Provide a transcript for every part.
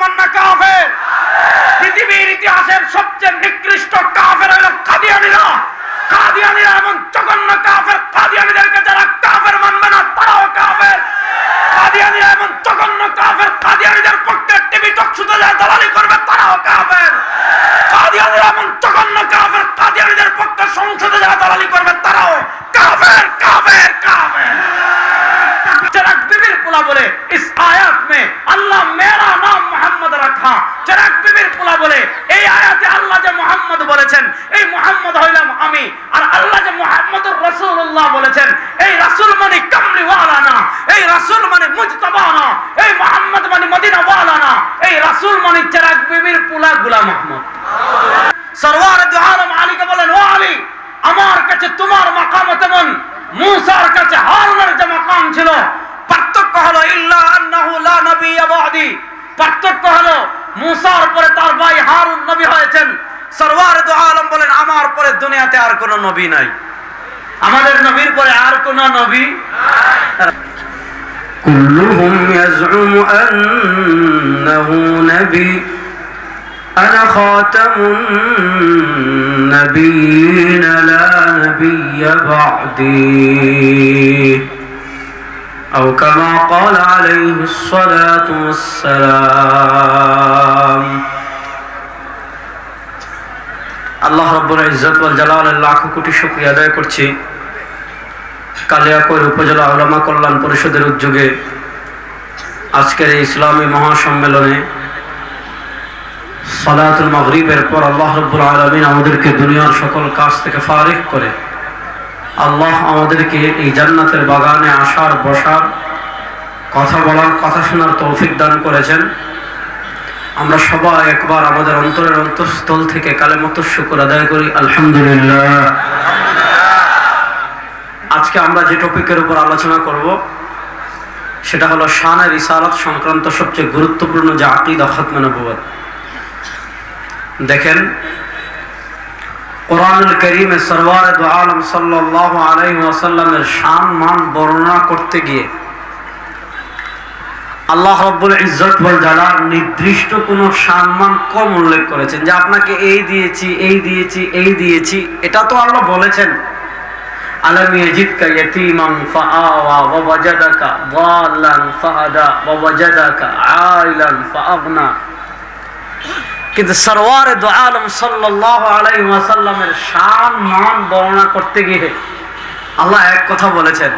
মুসলমান না কাফের? পৃথিবীর ইতিহাসের সবচেয়ে নিকৃষ্ট কাফের হলো কাদিয়ানীরা। কাদিয়ানীরা এমন জঘন্য কাফের, কাদিয়ানীদেরকে যারা কাফের মানবে না তারাও কাফের। কাদিয়ানীরা এমন জঘন্য কাফের, কাদিয়ানীদের পক্ষে টিভি টক শুতে যায় দালালি করবে তারাও কাফের। কাদিয়ানীরা এমন জঘন্য কাফের, কাদিয়ানীদের পক্ষে সংসদে যারা দালালি করবে তারাও কাফের কাফের কাফের। चिराग बीबीर पुला बोले इस आयत में अल्लाह मेरा नाम मोहम्मद रखा। चिराग बीबीर पुला बोले এই আয়াতে আল্লাহ যে মুহাম্মদ বলেছেন, এই মুহাম্মদ হইলাম আমি। আর আল্লাহ যে মুহাম্মদুর রাসূলুল্লাহ বলেছেন, এই রাসূল মানে কামলি ওয়ালা না, এই রাসূল মানে মুজতাবা না, এই মুহাম্মদ মানে মদিনা ওয়ালা না, এই রাসূল মানে চিরাগ बीबीর পুলা গোলাম আহমদ। সরওয়ার দু আলম আলীকে বলেন, ও আলী, আমার কাছে তোমার মাকাম তেমন মুসার কাছে হারুনের যে মাকাম ছিল। পার্থক্য হলো ইল্লা আন্নাহু লা নবিয়্যা বাদি, পার্থক্য হলো মুসার পরে তার ভাই হারুন নবী হয়েছেন। সরওয়ার দু আলম বলেন, আমার পরে দুনিয়াতে আর কোনো নবী নাই, আমাদের নবীর পরে আর কোনো নবী নাই। কুল্লুহুম ইয়াজউমু আন্নাহু নবী أنا خاتم النبيين لا نبي بعدي أو كما قال عليه الصلاة والسلام। আল্লাহ রাব্বুল ইজ্জত ওয়াল জালালের লাখ কোটি শুকরিয়া আদায় করছি কালিয়াকৈর উপজেলা উলামা কল্যাণ পরিষদের উদ্যোগে আজকের এই ইসলামী মহাসম্মেলনে সালাতুল মাগরিবের পর আল্লাহ রাব্বুল আলামিন আমাদেরকে দুনিয়ার সকল কাজ থেকে ফারিগ করে আল্লাহ আমাদেরকে এই জান্নাতের বাগানে আসার, বসার, কথা বলার, কথা শোনার তৌফিক দান করেছেন। আমরা সবাই একবার আমাদের অন্তরের অন্তঃস্থল থেকে কালেমাত শুকর আদায় করি আলহামদুলিল্লাহ। আজকে আমরা যে টপিকের উপর আলোচনা করব সেটা হলো শানে রিসালাত সংক্রান্ত সবচেয়ে গুরুত্বপূর্ণ যে আকীদা খতমে নবুয়ত। দেখেন, কোরআনুল কারীমে সরওয়ারে দু আলম সাল্লাল্লাহু আলাইহি ওয়াসাল্লামের শান মান বর্ণনা করতে গিয়ে আল্লাহ রাব্বুল ইজ্জত ওয়াল জালাল নির্দিষ্ট কোনো শান মান কম উল্লেখ করেছেন যে আপনাকে এই দিয়েছি, এই দিয়েছি, এই দিয়েছি। এটা তো আল্লাহ বলেছেন, আলাম ইয়াজিদকা ইয়াতীমান ফাআওয়া ওয়া ওয়াজাদাকা দাল্লান ফাহাদা ওয়া ওয়াজাদাকা আইলান ফাআগনা। কিন্তু সরওয়ারে দু আলম সাল্লাল্লাহু আলাইহি ওয়াসাল্লামের শান মান বর্ণনা করতে গিয়ে আল্লাহ এক কথা বলেছেন,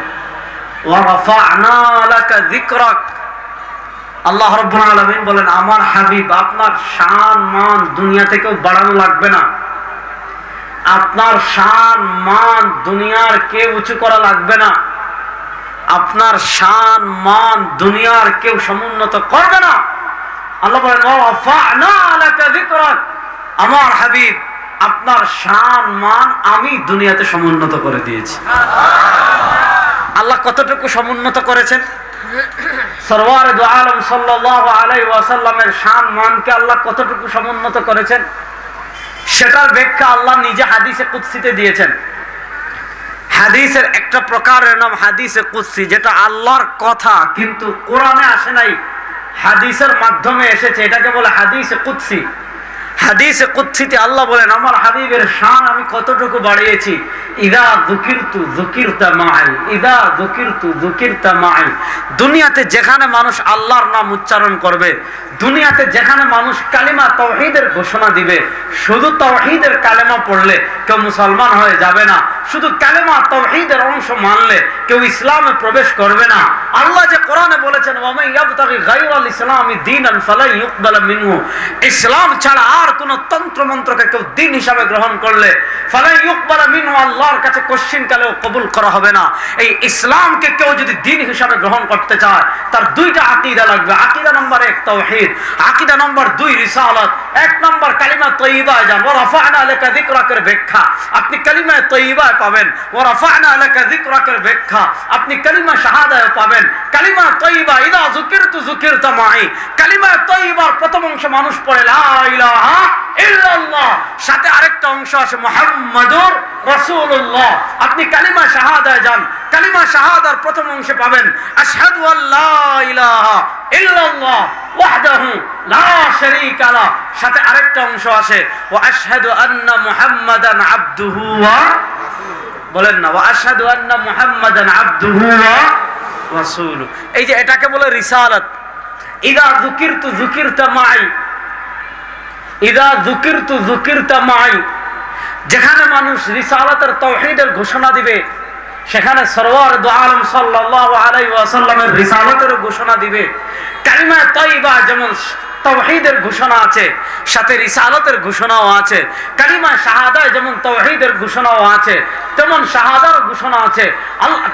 ওয়া রাফা'না লাকা যিকরাক। আল্লাহ রাব্বুল আলামিন বলেন, আমার হাবিব আপনার শান মান দুনিয়া থেকেও বাড়ানো লাগবে না, আপনার শান মান দুনিয়ার কেউ উঁচু করা লাগবে না, আপনার শান মান দুনিয়ার কেউ সমুন্নত করবে না। আল্লাহ বলেন, ওয়াফা'না লাকা যিকরাক, আমার হাবিব আপনার শান মান আমি দুনিয়াতে সমুন্নত করে দিয়েছি। আল্লাহ কতটুকু সমুন্নত করেছেন? সরওয়ারে দু আলম সাল্লাল্লাহু আলাইহি ওয়াসাল্লামের শান মানকে আল্লাহ কতটুকু সমুন্নত করেছেন সেটার ব্যাখ্যা আল্লাহ নিজে হাদিসে কুদসিতে দিয়েছেন। হাদিসের একটা প্রকারের নাম হাদিসে কুদসি, যেটা আল্লাহর কথা কিন্তু কোরআনে আসে নাই, হাদিসের মাধ্যমে এসেছে, এটাকে বলে হাদিসে কুদসি। হাদিসে কুদসিতে আল্লাহ বলেন, আমার হাবিবের শান আমি কতটুকু বাড়িয়েছি। ইদা যুকিরতু যুকিরতা মাই, ইদা যুকিরতু যুকিরতা মাই। দুনিয়াতে যেখানে মানুষ আল্লাহর নাম উচ্চারণ করবে, দুনিয়াতে যেখানে মানুষ কালিমা তাওহীদের ঘোষণা দিবে, শুধু তাওহীদের কালেমা পড়লে কেউ মুসলমান হয়ে যাবে না, শুধু কালেমা তাওহীদের অংশ মানলে কেউ ইসলামে প্রবেশ করবে না। আল্লাহ যে কোরআনে বলেছেন, ওয়া মান ইয়াবতাগি গায়রাল ইসলামি দীনান ফালা ইউকবাল মিনহু, ইসলাম ছাড়া আর কোন তন্ত্র মন্ত্রকে কেউ দ্বীন হিসাবে গ্রহণ করলে ফালা ইউকবাল মিনহু, আল্লাহর কাছে কোশ্চিন কালেও কবুল করা হবে না। এই ইসলামকে কেউ যদি দ্বীন হিসাবে গ্রহণ করতে চায় তার দুইটা আকীদা লাগবে। আকীদা নাম্বার 1 তাওহীদ, আকীদা নাম্বার 2 রিসালাত। 1 নাম্বার কালিমা তয়্যিবা জান, ওয়া রাফা'না লাকা যিকরাকের ব্যাখ্যা আপনি কালিমা তয়্যিবায় পাবেন, ওয়া রাফা'না লাকা যিকরাকের ব্যাখ্যা আপনি কালিমা শাহাদায় পাবেন। কালিমা তয়্যিবা ইদা যুকিরতু যুকিরতা মাই, কালিমা তয়্যিবার প্রথম অংশ মানুষ পড়ে লা ইলাহা ইল্লাল্লাহ, সাথে আরেকটা অংশ আছে মুহাম্মাদুর রাসূলুল্লাহ। আপনি কালিমা শাহাদায় যান, কালিমা শাহাদার প্রথম অংশে পাবেন আশহাদু আল্লা ইলাহা ইল্লাল্লাহ ওয়াহদাহু লা শারীকা লা, সাথে আরেকটা অংশ আছে ওয়া আশহাদু আন্না মুহাম্মাদান আবদুহু ওয়া, বলেন না, ওয়া আশহাদু আন্না মুহাম্মাদান আবদুহু ওয়া রাসূলুহু। এই যে এটাকে বলে রিসালাত। ইযা যুকিরতু যুকিরতা মাই, ইযা যুকিরতু যুকিরতা মাই, যেখানে মানুষ রিসালাতের তাওহীদের ঘোষণা দিবে সেখানে সরওয়ার দু আলম সাল্লাল্লাহু আলাইহি ওয়াসাল্লামের রিসালাতের ঘোষণা দিবে। কালিমা তাইয়্যিবা যেমন তাওহীদের ঘোষণা আছে, সাথে রিসালাতের ঘোষণাও আছে। কালিমা শাহাদায় যেমন তাওহীদের ঘোষণাও আছে, তেমন শাহাদার ঘোষণা আছে,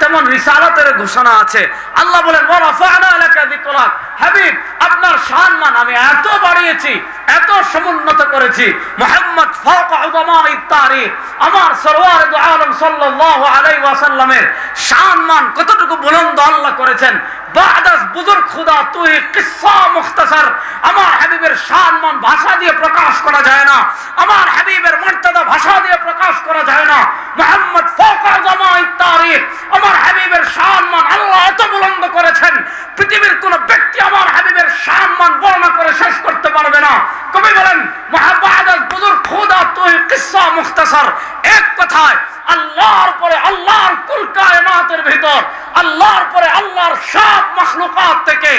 তেমন রিসালাতের ঘোষণা আছে। আল্লাহ বলেন ওয়া রাফা'না লাকা যিকরাক, হাবিব আপনার সম্মান আমি এত বাড়িয়েছি, এত সমুন্নত করেছি। মুহাম্মদ ফাওকা উযামা'ই তারিখ, আমার সরওয়ার দু আলম সাল্লাল্লাহু আলাইহি ওয়াসাল্লামের সম্মান কতটুকু বুলন্দ আল্লাহ করেছেন। বাদাস বুজুর্গ খুদা তুই কিসসা মুখতাসার, আমার হাবিবের সম্মান ভাষা দিয়ে প্রকাশ করা যায় না, আমার হাবিবের মর্যাদা ভাষা দিয়ে প্রকাশ করা যায় না। মুহাম্মদ ফাওকা উযামা'ই তারিখ, আমার হাবিবের সম্মান আল্লাহ এত বুলন্দ করেছেন, পৃথিবীর কোন ব্যক্তি আমার হাবিবের সম্মান বর্ণনা করে শেষ করতে পারবে না। কবি বলেন বাদাস বুজুর্গ খুদা তুই কিসসা মুখতাসার, এক কথায় আল্লাহর পরে আল্লাহর কুল কায়নাতের ভিতর, আল্লাহর পরে আল্লাহর সব মাখলুকাত থেকে,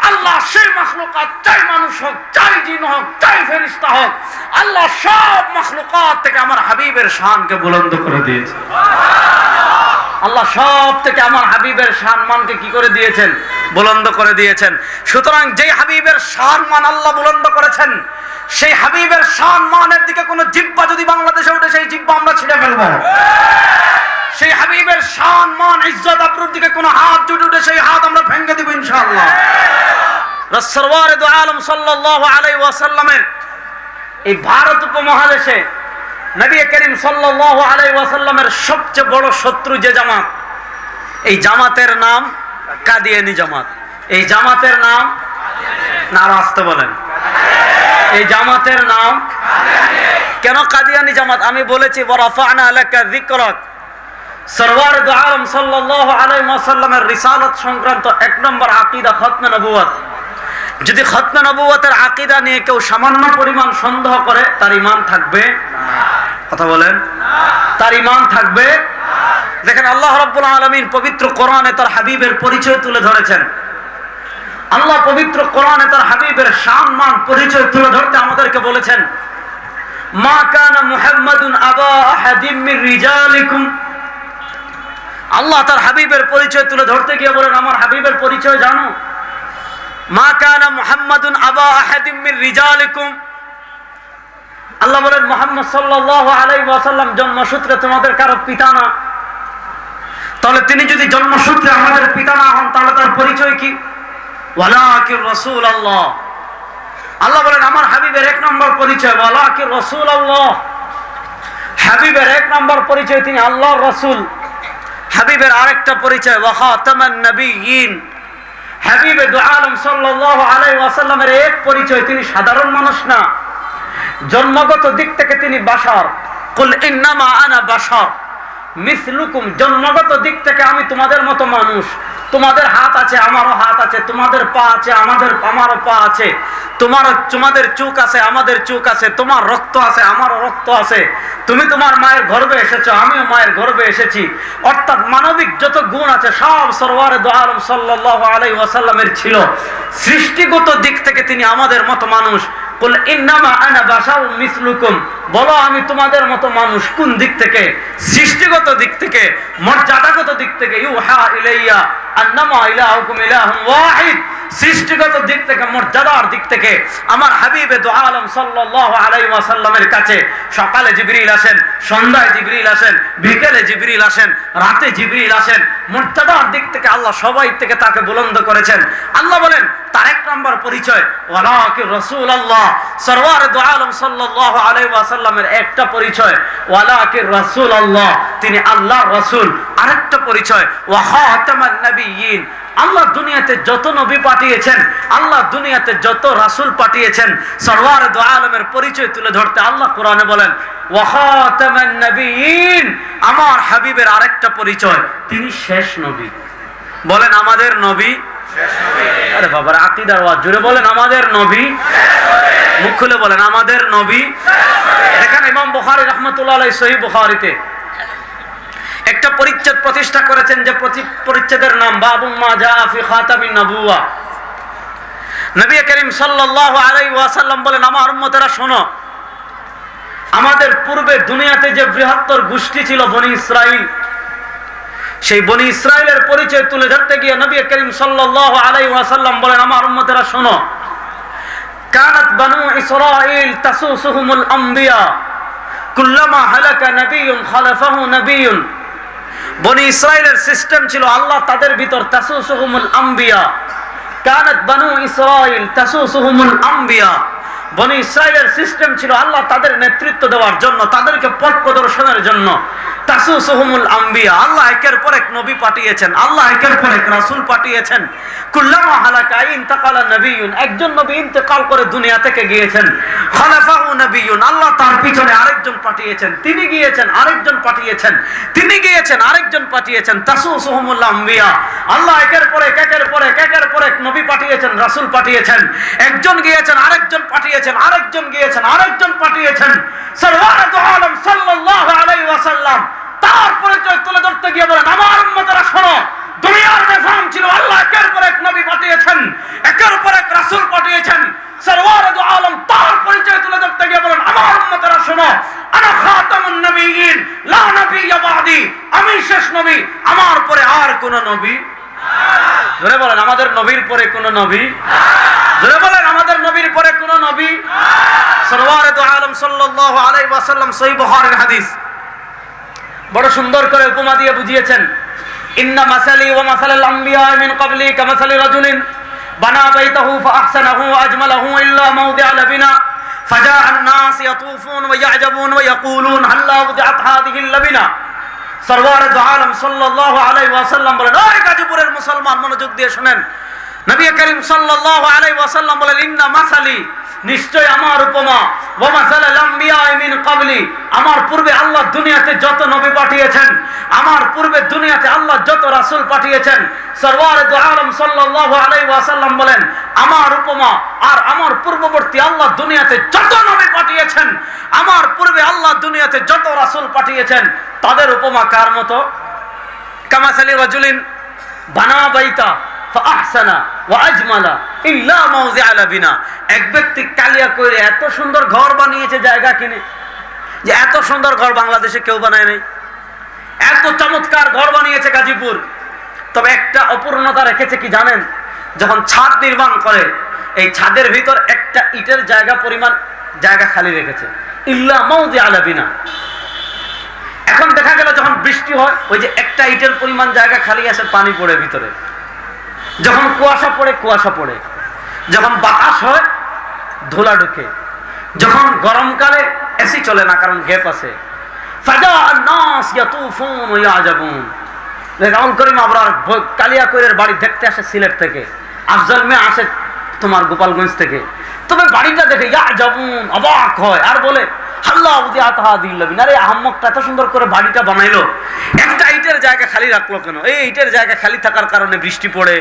আল্লাহ সেই মাখলুকাত চাই মানুষ হোক, চাই জিন হোক, চাই ফেরেশতা হোক, আল্লাহ সব মাখলুকাত থেকে আমার হাবিবের শানকে বুলন্দ করে দিয়েছে। আল্লাহ সব থেকে আমার হাবিবের সম্মানকে কি করে দিয়েছেন? বুলন্দ করে দিয়েছেন। সুতরাং যেই হাবিবের সম্মান আল্লাহ বুলন্দ করেছেন, সেই হাবিবের সম্মানের দিকে কোন জিহ্বা যদি বাংলাদেশে উঠে, সেই জিহ্বা আমরা ছিঁড়ে ফেলবো। সেই হাবিবের সম্মান ইজ্জত আবরুর দিকে কোন হাত যদি উঠে, সেই হাত আমরা ভেঙে দিব ইনশাআল্লাহ। রাসূলুল্লাহ দু আলম সাল্লাল্লাহু আলাইহি ওয়াসাল্লামের এই ভারত উপমহাদেশে নবী করিম সাল্লাল্লাহু আলাইহি ওয়াসাল্লামের সবচেয়ে বড় শত্রু যে জামাত, এই জামাতের নাম কাদিয়ানী জামাত। এই জামাতের নাম, না আসতে বলেন, এই জামাতের নাম কেন কাদিয়ানী জামাত? আমি বলেছি ওয়া রাফা'না লাকা যিকরাক, সরওয়ার দু আলম সাল্লাল্লাহু আলাইহি ওয়াসাল্লামের রিসালাত সংক্রান্ত এক নম্বর আকীদা খতমে নবুয়ত। যদি খতমে নবুয়তের আকীদা নিয়ে কেউ সামান্য পরিমাণ সন্দেহ করে, তার ঈমান থাকবে না। কথা বলেন, তার ঈমান থাকবে। দেখেন আল্লাহ রাব্বুল আলামিন পবিত্র কোরআনে তার হাবিবের পরিচয় তুলে ধরেছেন। আল্লাহ পবিত্র কোরআনে তার হাবিবের সম্মান পরিচয় তুলে ধরতে আমাদেরকে বলেছেন, মা কানা মুহাম্মাদুন আবা আহাদিম মির রিজালিকুম। আল্লাহ তার হাবিবের পরিচয় তুলে ধরতে গিয়ে বলেন, আমার হাবিবের পরিচয় জানো? মা কানা মুহাম্মাদুন আবা আহাদিম মির রিজালিকুম। আল্লাহ বলেন মুহাম্মদ সাল্লাল্লাহু আলাইহি ওয়াসাল্লাম জন্মসূত্রে তোমাদের কারো পিতা না। তাহলে তিনি যদি জন্মসূত্রে আমাদের পিতা না হন, তাহলে তার পরিচয় কি? ওয়ালাকির রাসূলুল্লাহ। আল্লাহ বলেন আমার হাবিবের এক নম্বর পরিচয় ওয়ালাকির রাসূলুল্লাহ। হাবিবের এক নম্বর পরিচয় তিনি আল্লাহর রাসূল। হাবিবের আরেকটা পরিচয় ওয়া খাতামান নবিয়্যিন। হাবিবে দু আলম সাল্লাল্লাহু আলাইহি ওয়াসাল্লামের এক পরিচয় তিনি সাধারণ মানুষ না, জন্মগত দিক থেকে তিনি বাশার। কুল ইন্নামা আনা বাশার মিসলুকুম, জন্মগত দিক থেকে আমি তোমাদের মতো মানুষ। তোমাদের হাত আছে, আমারও হাত আছে, তোমাদের পা আছে, আমারও পা আছে, তোমাদের চোখ আছে, আমাদের চোখ আছে, তোমার রক্ত আছে, আমারও রক্ত আছে। তুমি তোমার মায়ের গর্ভে এসেছো, আমিও মায়ের গর্ভে এসেছি। অর্থাৎ মানবিক যত গুণ আছে সব সরওয়ারে দু আলম সাল্লাল্লাহু আলাইহি ওয়াসাল্লামের ছিল। সৃষ্টিগত দিক থেকে তিনি আমাদের মতো মানুষ। কুল ইন্নামা আনা বাশারুম মিসলুকুম, বলো আমি তোমাদের মতো মানুষ। কোন দিক থেকে? সৃষ্টিগত দিক থেকে, মর্যাদাগত দিক থেকে। ইউহা ইলাইয়া আন্নামা ইলাহুকুম ইলাহুন ওয়াহিদ। সৃষ্টিগত দিক থেকে, মর্যাদার দিক থেকে আমার হাবিবে দু আলম সাল্লাল্লাহু আলাইহি ওয়াসাল্লামের কাছে সকালে জিবরিল আসেন, সন্ধ্যায় জিবরিল আসেন, বিকেলে জিবরিল আসেন, রাতে জিবরিল আসেন। মর্যাদার দিক থেকে আল্লাহ সবাই থেকে তাকে বুলন্দ করেছেন। আল্লাহ বলেন তার এক নম্বর পরিচয় ওয়ালাকির রাসূলুল্লাহ। সরওয়ার দু আলম সাল্লাল্লাহু আলাইহি ওয়াসাল্লামের একটা পরিচয় ওয়ালাকির রাসূলুল্লাহ, তিনি আল্লাহর রাসূল। আরেকটা পরিচয় ওয়া খাতামান নবিয়্যিন। আল্লাহ দুনিয়াতে যত নবী পাঠিয়েছেন, আল্লাহ দুনিয়াতে যত রাসূল পাঠিয়েছেন, সরওয়ার দু আলমের পরিচয় তুলে ধরতে আল্লাহ কোরআনে বলেন ওয়া খাতামান নবিয়্যিন। আমার হাবিবের আরেকটা পরিচয় তিনি শেষ নবী। বলেন আমাদের নবী আরে বাবার আকীদার ওয়াজ, জোরে বলেন আমাদের নবী, মুখ খুলে বলেন আমাদের নবী। দেখেন ইমাম বুখারী রাহমাতুল্লাহ আলাইহি সহিহ বুখারীতে একটা পরিচ্ছেদ প্রতিষ্ঠা করেছেন, যে পরিচ্ছেদের নাম বাবু মা জা ফি খাতামিন নবুওয়া। নবী করিম সাল্লাল্লাহু আলাইহি ওয়াসাল্লাম বলেন, আমার উম্মতেরা শোনো, আমাদের পূর্বে দুনিয়াতে যে বৃহত্তর গোষ্ঠী ছিল বনি ইসরাইল, সেই বনি ইসরাইলের পরিচয় তুলে ধরতে গিয়ে নবী করিম সাল্লাল্লাহু আলাইহি ওয়াসাল্লাম বলেন, আমার উম্মতেরা শোনো, কানাত বানু ইসরাইল তাসুসুহুমুল আম্বিয়া কুল্লামা হালাকা নাবিয়্যুন খালাফাহু নাবিয়্যুন। বনি ইসরাইলের সিস্টেম ছিল, আল্লাহ তাদের ভিতর তাসুসুহুমুল আম্বিয়া, কানাত বানু ইসরাইল তাসুসুহুমুল আম্বিয়া। বনি ইসরাইলের সিস্টেম ছিল, আল্লাহ তাদের নেতৃত্ব দেওয়ার জন্য, তাদেরকে পথ প্রদর্শনের জন্য তাসুসুহুমুল আম্বিয়া। আল্লাহ একের পর এক নবী পাঠিয়েছেন, আল্লাহ একের পর এক রাসূল পাঠিয়েছেন। কুল্লামা হালাকা ইনতাকালা নাবিয়্যুন, একজন নবী ইন্তেকাল করে দুনিয়া থেকে গিয়েছেন, খালাফাহু নাবিয়্যুন, আল্লাহ তার পিছনে আরেকজন পাঠিয়েছেন, তিনি গিয়েছেন আরেকজন পাঠিয়েছেন, তিনি গিয়েছেন আরেকজন পাঠিয়েছেন। তাসুসুহুমুল আম্বিয়া, আল্লাহ একের পর এক একের পর এক একের পর এক নবী পাঠিয়েছেন, রাসূল পাঠিয়েছেন। একজন গিয়েছেন আরেকজন পাঠিয়েছেন, আরেকজন গিয়েছেন আরেকজন পাঠিয়েছেন। সরওয়ারে দু আলম সাল্লাল্লাহু আলাইহি ওয়াসাল্লাম তার পরিচয় তুলে ধরতে গিয়ে বলেন, আমার উম্মতেরা শোনো, দুনিয়ার নিজাম ছিল, আল্লাহ একের পর এক নবী পাঠিয়েছেন, একের পর এক রাসূল পাঠিয়েছেন। সরওয়ারে দু আলম তার পরিচয় তুলে ধরতে গিয়ে বলেন, আমার উম্মতেরা শোনো, আনা খাতামুন নবিয়্যিন লা নবিয়্যা বাদি, আমি শেষ নবী, আমার পরে আর কোন নবী। জোরে বলেন আমাদের নবীর পরে কোন নবী। জোরে বলেন আমাদের নবীর পরে কোন নবী। সরওয়ারে দু আলম সাল্লাল্লাহু আলাইহি ওয়াসাল্লাম সহিহ বুখারীর হাদিস বড় সুন্দর করে উপমা দিয়ে বুঝিয়েছেন। ইন্না মাসালি ওয়া মাসালাল আমবিয়া মিন ক্বাবলি কামাসালি রাজুলিন বানা বাইতাহু ফাআহসানাহু ওয়া আজমালাহু ইল্লা মাওদিআ লাবিনা ফাজাআ আন-নাস ইয়াতুফুন ওয়া ইয়া'জাবুন ওয়া ইয়াকুলুন হাল্লা ওদিআত হাযিহিল লাবিনা। সরওয়ারে দু আলম সাল্লাল্লাহু আলাইহি ওয়াসাল্লাম বলেন, ওই গাজীপুরের মুসলমান মনোযোগ দিয়ে শুনেন, নবী করিম সাল্লাল্লাহু আলাইহি ওয়াসাল্লাম বলেন, ইন্না মাসালি, নিশ্চয় আমার উপমা, ওয়া মাসালাল আমবিয়া মিন ক্বাবলি, আমার পূর্বে আল্লাহ দুনিয়াতে যত নবী পাঠিয়েছেন, আমার পূর্বে দুনিয়াতে আল্লাহ যত রাসূল পাঠিয়েছেন, সরওয়ারে দু আলম সাল্লাল্লাহু আলাইহি ওয়াসাল্লাম বলেন, আমার উপমা আর আমার পূর্ববর্তী আল্লাহ দুনিয়াতে যত নবী পাঠিয়েছেন, আমার পূর্বে আল্লাহ দুনিয়াতে যত রাসূল পাঠিয়েছেন, তাদের উপমা কার মতো? কামাসালি রাজুলিন বানা বাইতা ফাআহসানা ওয়া আজমালা ইল্লা মাওদিআ লাবিনা। এক ব্যক্তি কালিয়া করে এত সুন্দর ঘর বানিয়েছে জায়গা কিনে, যে এত সুন্দর ঘর বাংলাদেশে কেউ বানায় নাই, এত চমৎকার ঘর বানিয়েছে গাজীপুর। তবে একটা অপূর্ণতা রেখেছে কি জানেন? যখন ছাদ নির্মাণ করে, এই ছাদের ভিতর একটা ইটের জায়গা পরিমাণ জায়গা খালি রেখেছে, ইল্লা মাওদিআ লাবিনা। এখন দেখা গেল যখন বৃষ্টি হয়, ওই যে একটা ইটের পরিমাণ জায়গা খালি আছে, পানি পড়ে ভিতরে। যখন কুয়াশা পড়ে, কুয়াশা পড়ে। যখন বাতাস হয়, ধুলা ঢুকে। যখন গরমকালে এসি চলে না, কারণ গ্যাপ আছে। ফাজা আন-নাস ইয়াতুফুন ওয়া ইয়া'জাবুন। রাউল করিম আবরার কালিয়াকৈরের বাড়ি দেখতে আসে সিলেট থেকে, আফজল মে আসে তোমার গোপালগঞ্জ থেকে। তবে বাড়িটা দেখে ইয়া'জাবুন, অবাক হয় আর বলে, আল্লাহ ওদিআত হাযিহিল লাবিনা, আরে আহম্মকটা এত সুন্দর করে বাড়িটা বানাইলো, একটা ইটের জায়গা খালি রাখলো কেন? এই ইটের জায়গা খালি থাকার কারণে বৃষ্টি পড়ে,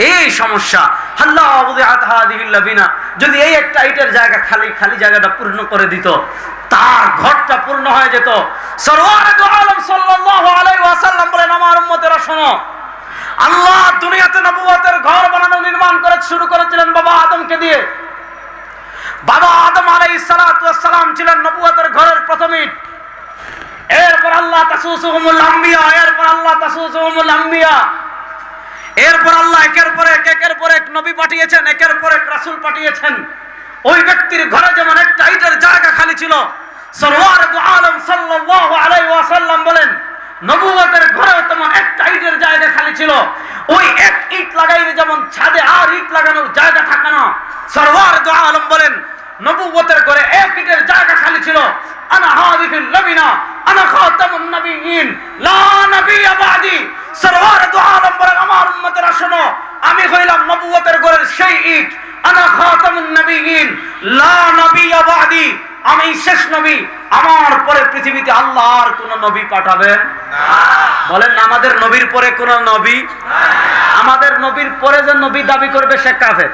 এই সমস্যা। আল্লাহ ওদিআত হাযিহিল লাবিনা, যদি এই একটা ইটের জায়গা খালি জায়গাটা পূর্ণ করে দিত, তার ঘরটা পূর্ণ হয়ে যেত। সরওয়ারে দু আলম সাল্লাল্লাহু আলাইহি ওয়াসাল্লাম বলেন, আমার উম্মতেরা শোনো, আল্লাহ দুনিয়াতে নবুয়তের ঘর বানানো নির্মাণ করে শুরু করেছিলেন বাবা আদমকে দিয়ে। বাবা আদম আলাইহিস সালাতু ওয়াস সালাম ছিলেন নবুয়তের ঘরের প্রথম ইট। এরপর আল্লাহ তাসুসুহুমুল আম্বিয়া, এরপর আল্লাহ তাসুসুহুমুল আম্বিয়া, এরপর আল্লাহ একের পর এক নবী পাঠিয়েছেন, একের পর এক রাসূল পাঠিয়েছেন। ওই ব্যক্তির ঘরে যেমন একটা ইটের জায়গা খালি ছিল, সরওয়ারে দু আলম সাল্লাল্লাহু আলাইহি ওয়াসাল্লাম বলেন, নবুয়তের ঘরে তেমন একটা ইটের জায়গা খালি ছিল। ওই এক ইট লাগাইলে যেমন ছাদে আর ইট লাগানোর জায়গা থাকে না, সরওয়ারে দু আলম বলেন, নবুয়তের ঘরে এক ইটের জায়গা খালি ছিল। আনা হাযিহিল লাবিনা আনা খাতামুন নবিয়্যিন লা নবিয়্যা বাদি। সরওয়ারে দু আলম বলেন, আমার উম্মতেরা শোনো, আমি হইলাম নবুয়তের ঘরের সেই ইট। আনা খাতামুন নবিয়্যিন লা নবিয়্যা বাদি, আমি শেষ নবী, আমার পরে পৃথিবীতে আল্লাহ আর কোন নবী পাঠাবেন না। বলেন আমাদের নবীর পরে কোন নবী? আমাদের নবীর পরে যে নবী দাবি করবে সে কাফের।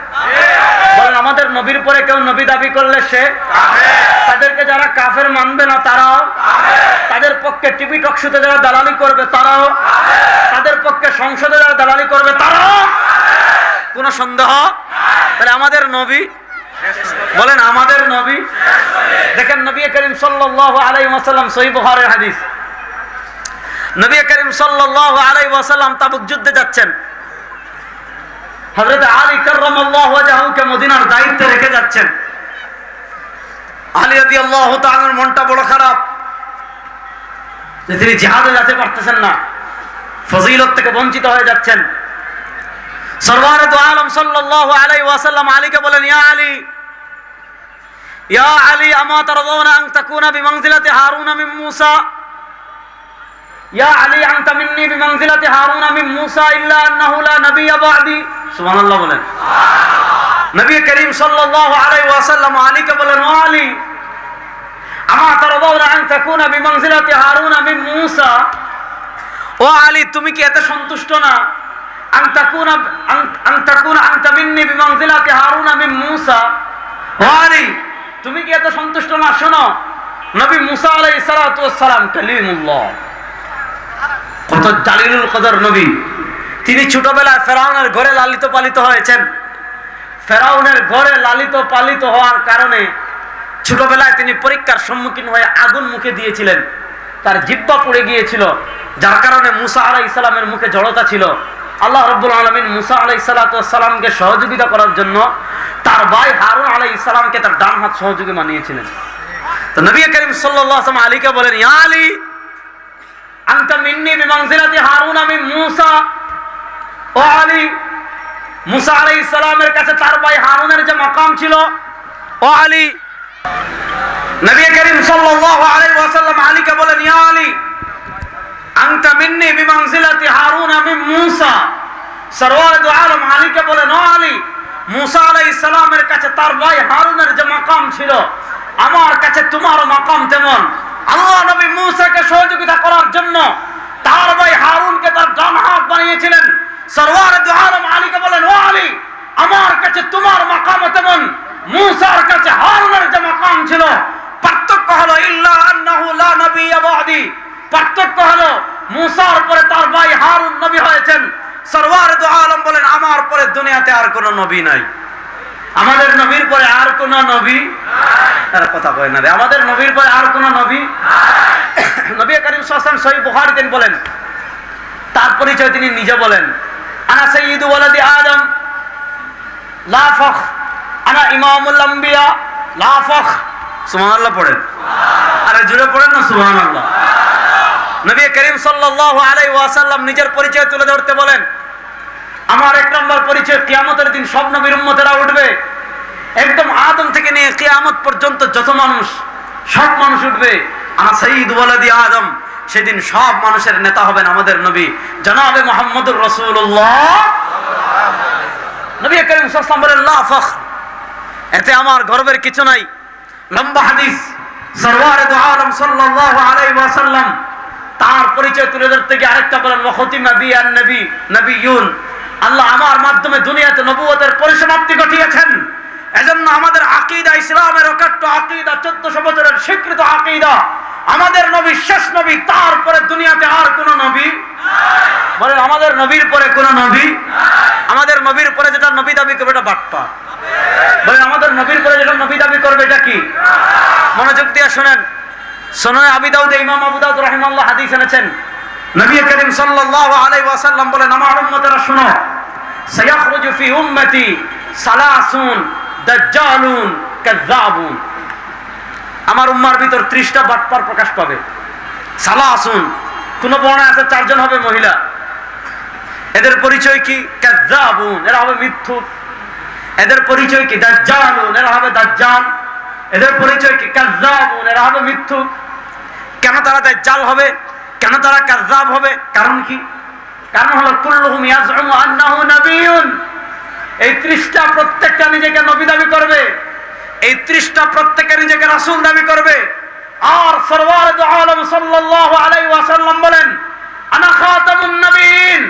বলেন আমাদের নবীর পরে কেউ নবী দাবি করলে সে কাফের। তাদেরকে যারা কাফের মানবে না তারাও কাফের। তাদের পক্ষে টিভি টক শোতে যারা দালালি করবে তারাও কাফের। তাদের পক্ষে সংসদে যারা দালালি করবে তারাও কাফের। কোনো সন্দেহ? তাহলে আমাদের নবী, বলেন আমাদের নবী। দেখেন নবী করিম সাল্লাল্লাহু আলাইহি ওয়াসাল্লাম, সহিহ বুখারীর হাদিস, নবী করিম সাল্লাল্লাহু আলাইহি ওয়াসাল্লাম তাবুক যুদ্ধে যাচ্ছেন। হযরত আলী কাররামাল্লাহু ওয়াজহাহুকে মদিনার দায়িত্বে রেখে যাচ্ছেন। আলী রাদিয়াল্লাহু তাআলার মনটা বড় খারাপ যে তিনি জিহাদে যেতে পারতেছেন না, ফজিলত থেকে বঞ্চিত হয়ে যাচ্ছেন। সরওয়ারে দু আলম সাল্লাল্লাহু আলাইহি ওয়াসাল্লাম আলীকে বলেন, ইয়া আলী আমা তারদাউনা আন তাকুনা বিমানজিলাতি হারুন মিন মূসা, ইয়া আলী আনতা মিন্নী বিমানজিলাতি হারুন মিন মূসা ইল্লা আন্নাহু লা নাবিয়্যা বা'দি। সুবহানাল্লাহ বলেন। নবী করিম সাল্লাল্লাহু আলাইহি ওয়াসাল্লাম আলীকে বলেন, ও আলী আমা তারদাউনা আন তাকুনা বিমানজিলাতি হারুন মিন মূসা, ও আলী তুমি কি এতে সন্তুষ্ট না আন তাকুনা আনতা মিন্নী বিমানজিলাতি হারুন মিন মূসা? ও আলী তুমি কি এতে সন্তুষ্ট না? শোনো, নবী মূসা আলাইহিস সালাতু ওয়াস সালাম কালিমুল্লাহ, কত জালিলুল কদর নবী। তিনি ছোটবেলায় ফেরাউনের ঘরে লালিত পালিত হয়েছেন। ফেরাউনের ঘরে লালিত পালিত হওয়ার কারণে ছোটবেলায় তিনি পরীক্ষার সম্মুখীন হয়ে আগুন মুখে দিয়েছিলেন, তার জিহ্বা পুড়ে গিয়েছিল, যার কারণে মূসা আলাইহিস সালামের মুখে জড়তা ছিল। আল্লাহ রাব্বুল আলামিন মূসা আলাইহিস সালাতু ওয়াস সালামকে সহযোগিতা করার জন্য তার ভাই হারুন আলাইহিস সালামকে তার ডান হাত সহযোগী বানিয়েছিলেন। তো নবী করিম সাল্লাল্লাহু আলাইহি ওয়াসাল্লাম আলীকে বলেন, ইয়া আলী আনতা মিন্নী বিমানজিলাতি হারুন মিন মূসা, ও আলী মূসা আলাইহিস সালামের কাছে তার ভাই হারুনের যে মাকাম ছিল, ও আলী। নবী করিম সাল্লাল্লাহু আলাইহি ওয়াসাল্লাম আলীকে বলেন, ইয়া আলী আনতা মিন্নী বিমানজিলাতি হারুন মিন মূসা। সরওয়ার দু আলম আলীকে বলেন, ও আলী মূসা আলাইহিস সালামের কাছে তার ভাই হারুনের যে মাকাম ছিল, আমার কাছে তোমারও মাকাম তেমন। আল্লাহ নবী মূসাকে সহযোগিতা করার জন্য তার ভাই হারুনকে তার ডান হাত বানিয়েছিলেন। সরওয়ার দু আলম আলীকে বলেন, ও আলী আমার কাছে তোমার মাকাম তেমন, মূসার কাছে হারুনের যে মাকাম ছিল। পার্থক্য হলো ইল্লা আন্নাহু লা নাবিয়্যা বা'দি, পার্থক্য হলো মূসার পরে তার ভাই হারুন নবী হয়েছেন। সরওয়ার দু আলম বলেন, আমার পরে দুনিয়াতে আর কোনো নবী নাই। আমাদের নবীর পরে আর কোন নবী নাই। কথা কয় না রে, আমাদের নবীর পরে আর কোন নবী নাই। নবী করিম সাল্লাল্লাহু আলাইহি ওয়াসাল্লাম সহিহ বুখারীতে বলেন, তার পরিচয় তিনি নিজে বলেন, আনা সাইয়্যিদু ওয়ালাদি আদম লা ফখর, আনা ইমামুল আম্বিয়া লা ফখর। সুবহানাল্লাহ পড়েন, আরে জোরে পড়েন না সুবহানাল্লাহ। নবী করিম সাল্লাল্লাহু আলাইহি ওয়াসাল্লাম নিজের পরিচয় তুলে ধরতে বলেন, আমার এক নম্বর পরিচয়, কিয়ামতের দিন সব নবীর উম্মতেরা উঠবে, একদম আদম থেকে নিয়ে কিয়ামত পর্যন্ত যত মানুষ, সব মানুষ উঠবে। আনা সাইয়্যিদু ওয়ালাদি আদম, সেদিন সব মানুষের নেতা হবেন আমাদের নবী জনাবে মুহাম্মদুর রাসূলুল্লাহ। নবী করিম সাল্লাল্লাহু আলাইহি ওয়াসাল্লাম বলেন, লা ফখর, এতে আমার গর্বের কিছু নাই। লম্বা হাদিস, সরওয়ারে দু আলম সাল্লাল্লাহু আলাইহি ওয়াসাল্লাম তার পরিচয় তুলে ধরতে গিয়ে আরেকটা বলেন, ওয়া খতিমা বি আন নবিয়্যুন, আল্লাহ আমার মাধ্যমে দুনিয়াতে নবুয়তের পরিসমাপ্তি ঘটিয়েছেন। এজন্য আমাদের আকীদা, ইসলামের অকাট্য আকীদা, 1400 বছরের স্বীকৃত আকীদা, আমাদের নবী শেষ নবী, তারপরে দুনিয়াতে আর কোন নবী নাই। বলেন আমাদের নবীর পরে কোন নবী নাই। আমাদের নবীর পরে যেটা নবী দাবি করবে এটা বাটপা। বলেন আমাদের নবীর পরে যেটা নবী দাবি করবে এটা কি? মনোযোগ দিয়ে শুনেন। সুনান আবি দাউদে ইমাম আবু দাউদ রাহিমাহুল্লাহ হাদিস এনেছেন, নবী করিম সাল্লাল্লাহু আলাইহি ওয়াসাল্লাম বলেন, আমার উম্মতেরা শুনো, সায়াখরুজু ফি উম্মতি সালাসুন দাজ্জালুন কাযাবুন, আমার উম্মার ভিতর 30টা বাটপার প্রকাশ পাবে। সালাসুন, কোন বর্ণনায় আছে 4 জন হবে মহিলা। এদের পরিচয় কি? কাযাবুন, এরা হবে মিথ্যুক। এদের পরিচয় কি? দাজ্জালুন, এরা হবে দাজ্জাল। এদের পরিচয় কি? কাযাবুন, এরা হবে মিথ্যুক। কেন তারা দাজ্জাল হবে, কেন তারা কাযাব হবে? কারণ কি? কারণ হলো কুল্লুহুম ইয়াজউমু আন্নাহু নাবিয়্যুন, এই 30টা প্রত্যেকটা নিজেকে নবী দাবি করবে, এই 30টা প্রত্যেকটা নিজেকে রাসূল দাবি করবে। আর সরওয়ার দু আলম সাল্লাল্লাহু আলাইহি ওয়াসাল্লাম বলেন, আনা খাতামুন নবিয়্যিন,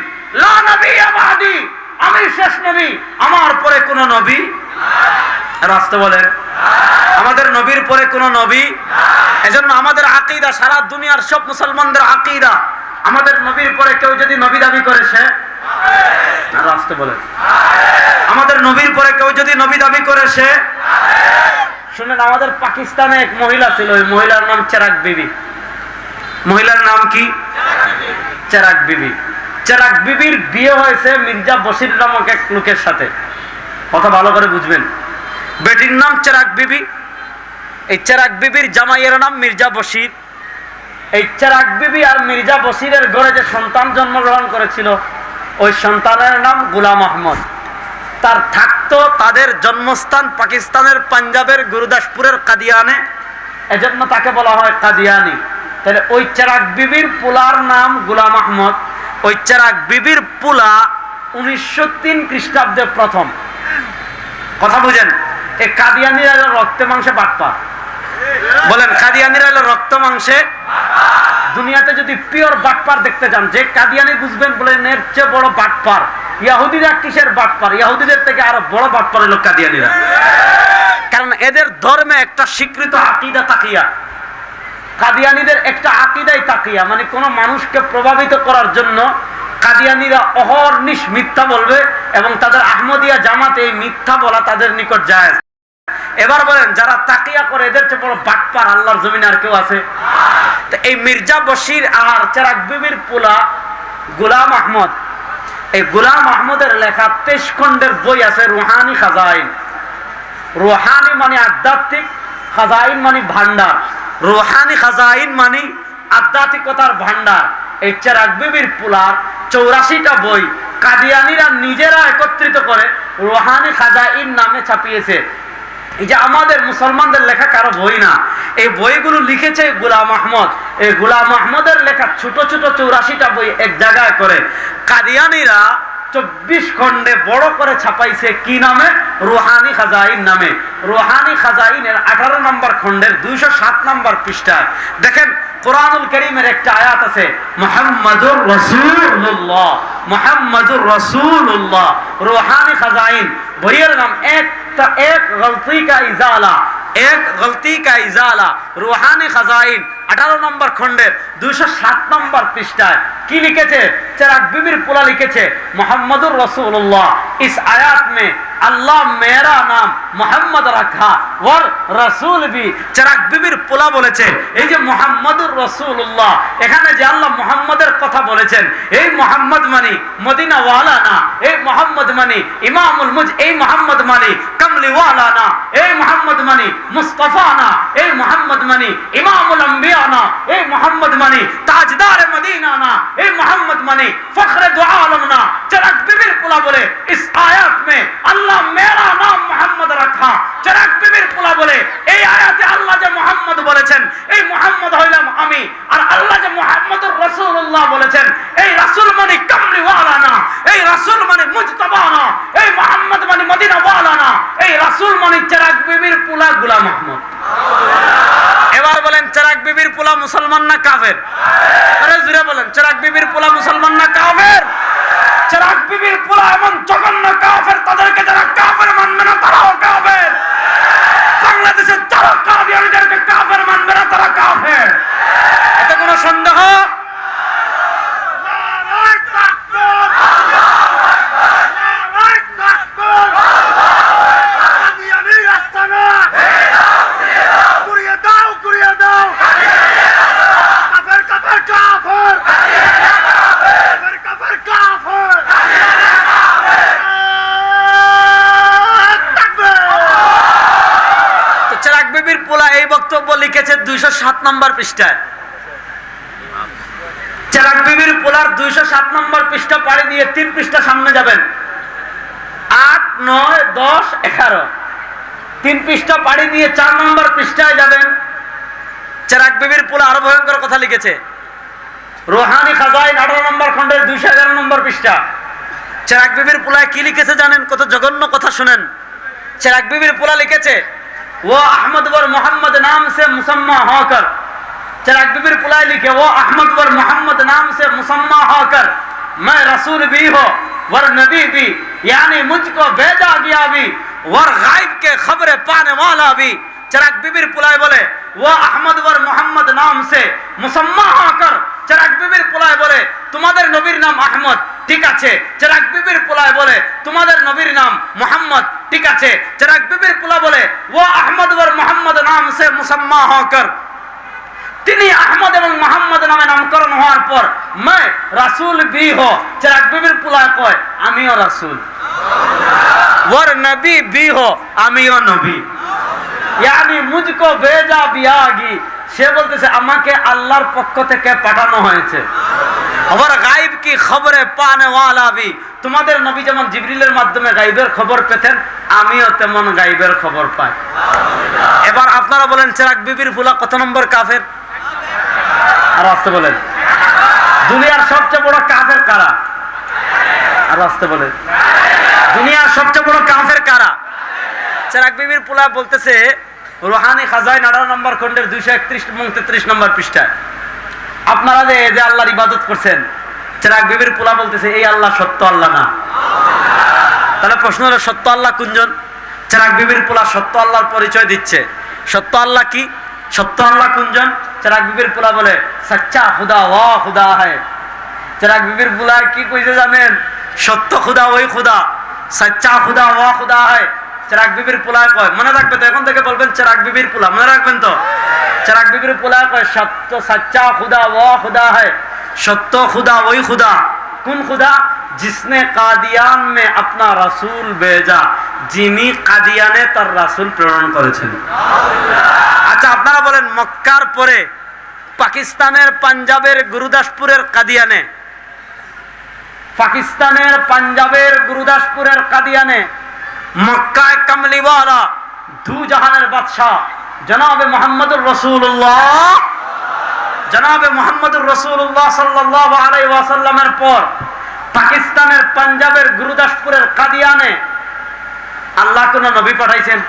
লা নবিয়্যা বাদি, আমি শেষ নবী, আমার পরে কোন নবী রাস্তা বলেন আমাদের নবীর পরে কোন নবী। এজন্য আমাদের আকীদা, সারা দুনিয়ার সব মুসলমানদের আকীদা, আমাদের নবীর পরে কেউ যদি নবী দাবি করে সে রাস্তা বলেন, আমাদের নবীর পরে কেউ যদি নবী দাবি করে সে। শুনেন, আমাদের পাকিস্তানে এক মহিলা ছিল, ওই মহিলার নাম চেরাগ বিবি। মহিলার নাম কি? চেরাগ বিবি। চেরাগ বিবির বিয়ে হয়েছে মির্জা বশির নামক এক লোকের সাথে। কথা ভালো করে বুঝবেন, বেটির নাম চেরাগ বিবি, এই চেরাগ বিবির জামাইয়ের নাম মির্জা বশির। এই চেরাগ বিবি আর মির্জা বশিরের ঘরে যে সন্তান জন্মগ্রহণ করেছিল, ওই সন্তানের নাম গোলাম আহমদ। তার থাকতো তাদের জন্মস্থান পাকিস্তানের পাঞ্জাবের গুরুদাসপুরের কাদিয়ানে, এজন্য তাকে বলা হয় কাদিয়ানি। তাহলে ওই চেরাগ বিবির পোলার নাম গোলাম আহমদ। ওই চেরাগ বিবির পোলা 1903 খ্রিস্টাব্দে প্রথম। কথা বুঝেন, এই কাদিয়ানিরা রক্তে মাংসে বাটপা বলেন, কাদিয়ানিরা হলো রক্ত মাংসে। দুনিয়াতে যদি পিওর বাটপার দেখতে চান, যে কাদিয়ানি বুঝবেন বলেন এর চেয়ে বড় বাটপার ইহুদিরা। কিসের বাটপার? ইহুদিদের থেকে আরো বড় বাটপার হলো কাদিয়ানিরা। কারণ এদের ধর্মে একটা স্বীকৃত আকীদা তাকিয়া। কাদিয়ানীদের একটা আকীদাই তাকিয়া, মানে কোন মানুষকে প্রভাবিত করার জন্য কাদিয়ানীরা অহর্নিশ মিথ্যা বলবে, এবং তাদের আহমদিয়া জামাতে এই মিথ্যা বলা তাদের নিকট জায়েজ। এবার বলেন, যারা তাকিয়া করে এদের চেয়ে বড় বাটপার আল্লাহর জমিনে আর কেউ আছে? তো এই মির্জা বশির আর চেরাগ বিবির পোলা গোলাম আহমদ, এই গোলাম আহমদের লেখা 23 খণ্ডের বই আছে রুহানি খাজাইন। রুহানি মানে আধ্যাত্মিক, খাজাইন মানে ভান্ডার। রুহানি খাজাইন মানে আধ্যাত্মিকতার ভান্ডার। এই চেরাগ বিবির পোলার 84টা বই কাদিয়ানীরা নিজেরা একত্রিত করে রুহানি খাজাইন নামে ছাপিয়েছে। এই যে আমাদের মুসলমানদের লেখা কারো বই না, এই বইগুলো লিখেছে গোলাম আহমদ। এই গোলাম আহমদের লেখা ছোট ছোট 84টা বই এক জায়গায় করে কাদিয়ানীরা 24 খণ্ডে বড় করে ছাপাইছে। কি নামে? রুহানি খাজাইন নামে। রুহানি খাজাইনের 18 নম্বর খণ্ডের 207 নম্বর পৃষ্ঠায় দেখেন কোরআনুল কারীমের একটা আয়াত আছে, মুহাম্মাদুর রাসূলুল্লাহ, মুহাম্মাদুর রাসূলুল্লাহ। রুহানি খাজাইন বইয়ের নাম এক গলতি কা ইজালা, এক গলতি কা ইজালা। রুহানি খাজাইন 18 নম্বর খণ্ডের 207 নম্বর পৃষ্ঠায় কি লিখেছে? চেরাগ বিবির পোলা লিখেছে, মুহাম্মাদুর রাসূলুল্লাহ, इस आयत में अल्लाह मेरा नाम मोहम्मद रखा और रसूल भी। চেরাগ বিবির পোলা বলেছে, এই যে মুহাম্মাদুর রাসূলুল্লাহ, এখানে যে আল্লাহ মুহাম্মাদের কথা বলেছেন, এই মুহাম্মদ মানে মদিনা ওয়ালা না, এই মুহাম্মদ মানে ইমামুল মুজ, এই মুহাম্মদ মানে কামলি ওয়ালা না, এই মুহাম্মদ মানে মুস্তাফা না, এই মুহাম্মদ মানে ইমামুল আম্বিয়া না, এই মুহাম্মদ মানে তাজদার মদিনা না, এই মুহাম্মদ মানে ফখরে দু আলম না। চেরাগ বিবির পোলা বলে, इस आयत में अल्लाह मेरा नाम मोहम्मद रखा। চেরাগ বিবির পোলা বলে, এই আয়াতে আল্লাহ যে মুহাম্মদ বলেছেন, এই মুহাম্মদ হইলাম আমি, আর আল্লাহ যে মুহাম্মদুর রাসূলুল্লাহ বলেছেন, এই রাসূল মানে কামলি ওয়ালা না, এই রাসূল মানে মুজতাবা না, এই মুহাম্মদ মানে মদিনা ওয়ালা না, এই রাসূল মানে চেরাগ বিবির পোলা গোলাম আহমদ। এবার বলেন, চেরাগ বিবির পোলা মুসলমান না কাফের? আরে জোরে বলেন, চেরাগ বিবির পোলা মুসলমান না কাফের? চেরাগ বিবির পোলা এমন জঘন্য কাফের, তাদেরকে যারা কাফের মানবে না তারাও কাফের। বাংলাদেশের যারা কাদিয়ানীদেরকে কাফের মানবে না তারা কাফের, এতে কোনো সন্দেহ? এই বক্তব্য লিখেছে 207 নম্বর পৃষ্ঠায়। চেরাগ বিবির পোলার 207 নম্বর পৃষ্ঠা পাড়ি দিয়ে 3 পৃষ্ঠা সামনে যাবেন, 8, 9, 10, 11, 3 পৃষ্ঠা পাড়ি দিয়ে 4 নম্বর পৃষ্ঠায় যাবেন। চেরাগ বিবির পোলা আরো ভয়ঙ্কর কথা লিখেছে, রুহানি খাজাইন 18 নম্বর খণ্ডের 211 নম্বর পৃষ্ঠা। চেরাগ বিবির পোলায় কি লিখেছে জানেন? কত জঘন্য কথা শুনেন। চেরাগ বিবির পোলা লিখেছে, वो अहमद वर मोहम्मद नाम से मुसम्मा होकर। চেরাগ বিবির পোলায় লিখে, वो अहमद वर मोहम्मद नाम से मुसम्मा होकर मैं रसूल भी हो वर नबी भी, यानी मुझको भेजा गया भी वर गायब के खबरें पाने वाला भी। चिराग बीबीर पुलाয় বলে वो अहमद वर मोहम्मद नाम से मुसम्मा होकर, चिराग बीबीর পুলায় বলে তোমাদের নবীর নাম আহমদ, ঠিক আছে। চিরাগ बीबीর পুলায় বলে তোমাদের নবীর নাম মোহাম্মদ, ঠিক আছে। চিরাগ बीबीর পুলা বলে वो अहमद वर मोहम्मद नाम से मुसम्मा होकर, তিনি আহমদ এবং মোহাম্মদ নামে নামকরণ হওয়ার পর मैं রাসূল भी हो, চিরাগ बीबीর পুলায় কয় আমিও রাসূল, वर नबी भी हो, আমিও নবী, यानी मुझको भेजा बियागी, সে বলতেছে আমাকে আল্লাহর পক্ষ থেকে পাঠানো হয়েছে। আবার গায়ব কি খবরে পানে ওয়ালা ভি, তোমাদের নবী যেমন জিবরিলের মাধ্যমে গায়বের খবর পেতেন, আমিও তেমন গায়বের খবর পাই। এবার আপনারা বলেন চিরাগ বিবির ফুলা কত নম্বর কাফের? আর আসতে বলেন দুনিয়ার সবচেয়ে বড় কাফের কারা? আর আসতে বলেন দুনিয়ার সবচেয়ে বড় কাফের কারা? চিরাগ বিবির ফুলা বলতেছে রুহানি খাজাইন 18 নম্বর খণ্ডের 231 এবং 33 নম্বর পৃষ্ঠায়, আপনারা যে আল্লাহর ইবাদত করছেন, চিরাগ বিবির পুলা বলতেছে এই আল্লাহ সত্য আল্লাহ না। তাহলে প্রশ্ন হলো সত্য আল্লাহ কোনজন? চিরাগ বিবির পুলা সত্য আল্লাহর পরিচয় দিচ্ছে। সত্য আল্লাহ কি? সত্য আল্লাহ কোনজন? চিরাগ বিবির পুলা বলে সচ্চা খুদা ওয়া খুদা है। চিরাগ বিবির পুলা কি কইছে জানেন? সত্য খুদা ওই খুদা, সচ্চা খুদা ওয়া খুদা है। চিরাগ বিবির পুলায় কয়, মনে রাখবে তো, এখন থেকে বলবেন চিরাগ বিবির পুলা, মনে রাখবেন তো। চিরাগ বিবির পুলায় কয় সত্য সচ্চা খুদা ওয়া খুদা है, সত্য খুদা ওই খুদা। কোন খুদা? जिसने কাদিয়ান में अपना रसूल भेजा, যিনি কাদিয়ানে তার রাসূল প্রেরণ করেছেন। আচ্ছা আপনারা বলেন মক্কার পরে পাকিস্তানের পাঞ্জাবের গুরুদাসপুরের কাদিয়ানে, পাকিস্তানের পাঞ্জাবের গুরুদাসপুরের কাদিয়ানে মক্কায় কামলিওয়ালা দু জাহানের বাদশাহ জনাবে মুহাম্মদুর রাসূলুল্লাহ, জনাবে মুহাম্মদুর রাসূলুল্লাহ সাল্লাল্লাহু আলাইহি ওয়াসাল্লামের পর পাকিস্তানের পাঞ্জাবের গুরুদাসপুরের কাদিয়ানে আল্লাহ কোন নবী পাঠাইছেন?